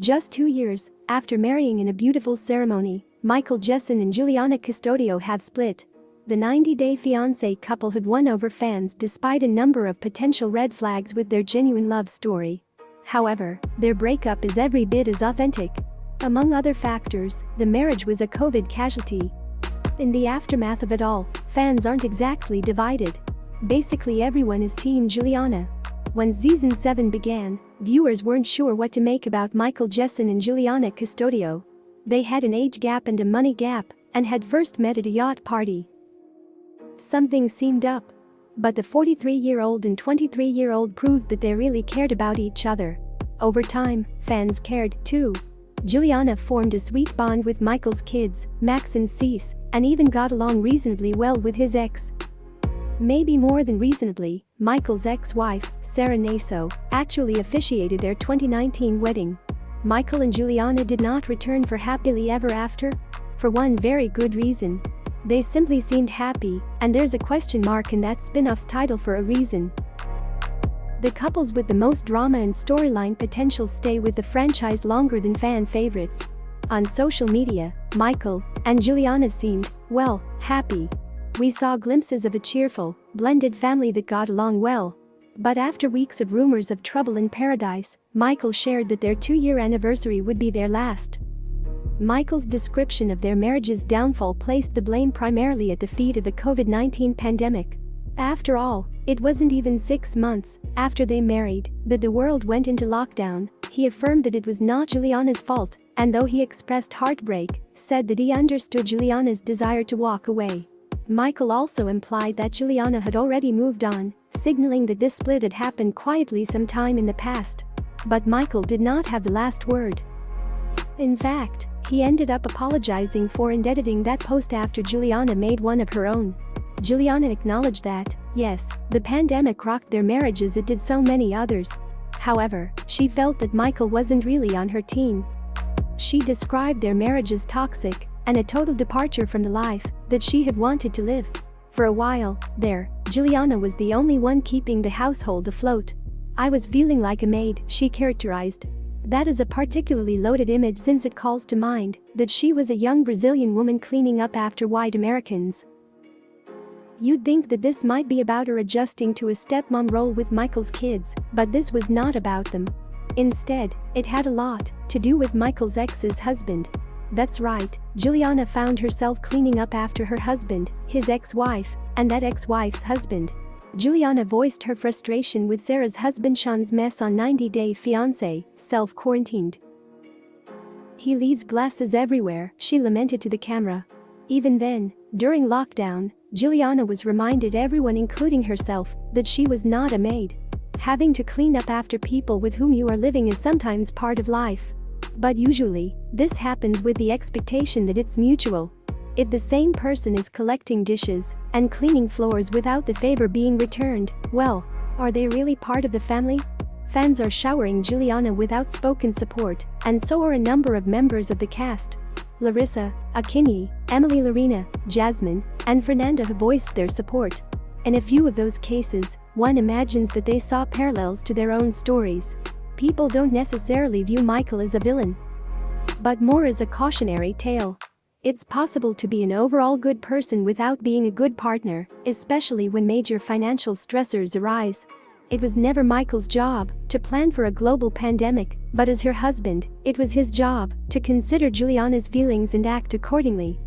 Just 2 years after marrying in a beautiful ceremony, Michael, Jessen and Juliana Custodio have split. The 90-day fiancé couple have won over fans despite a number of potential red flags with their genuine love story. However, their breakup is every bit as authentic. Among other factors, the marriage was a COVID casualty. In the aftermath of it all, fans aren't exactly divided. Basically everyone is Team Juliana. When season 7 began, viewers weren't sure what to make about Michael, Jessen and Juliana Custodio. They had an age gap and a money gap, and had first met at a yacht party. Something seemed up. But the 43-year-old and 23-year-old proved that they really cared about each other. Over time, fans cared, too. Juliana formed a sweet bond with Michael's kids, Max and Cease, and even got along reasonably well with his ex. Maybe more than reasonably, Michael's ex-wife, Sarah Naso, actually officiated their 2019 wedding. Michael and Juliana did not return for happily ever after. For one very good reason. They simply seemed happy, and there's a question mark in that spin-off's title for a reason. The couples with the most drama and storyline potential stay with the franchise longer than fan favorites. On social media, Michael and Juliana seemed, well, happy. We saw glimpses of a cheerful, blended family that got along well. But after weeks of rumors of trouble in paradise, Michael shared that their 2-year anniversary would be their last. Michael's description of their marriage's downfall placed the blame primarily at the feet of the COVID-19 pandemic. After all, it wasn't even 6 months after they married that the world went into lockdown. He affirmed that it was not Juliana's fault, and though he expressed heartbreak, said that he understood Juliana's desire to walk away. Michael also implied that Juliana had already moved on, signaling that this split had happened quietly sometime in the past. But Michael did not have the last word. In fact, he ended up apologizing for editing that post after Juliana made one of her own. Juliana acknowledged that, yes, the pandemic rocked their marriage as it did so many others. However, she felt that Michael wasn't really on her team. She described their marriage as toxic and a total departure from the life that she had wanted to live. For a while there, Juliana was the only one keeping the household afloat. "I was feeling like a maid," she characterized. That is a particularly loaded image since it calls to mind that she was a young Brazilian woman cleaning up after white Americans. You'd think that this might be about her adjusting to a stepmom role with Michael's kids, but this was not about them. Instead, it had a lot to do with Michael's ex's husband. That's right, Juliana found herself cleaning up after her husband, his ex-wife, and that ex-wife's husband. Juliana voiced her frustration with Sarah's husband Sean's mess on 90-Day Fiancé, self-quarantined. "He leaves glasses everywhere," she lamented to the camera. Even then, during lockdown, Juliana was reminded everyone including herself that she was not a maid. Having to clean up after people with whom you are living is sometimes part of life. But usually, this happens with the expectation that it's mutual. If the same person is collecting dishes and cleaning floors without the favor being returned, well, are they really part of the family? Fans are showering Juliana with outspoken support, and so are a number of members of the cast. Larissa, Akinyi, Emily Lorena, Jasmine, and Fernanda have voiced their support. In a few of those cases, one imagines that they saw parallels to their own stories. People don't necessarily view Michael as a villain, but more as a cautionary tale. It's possible to be an overall good person without being a good partner, especially when major financial stressors arise. It was never Michael's job to plan for a global pandemic, but as her husband, it was his job to consider Juliana's feelings and act accordingly.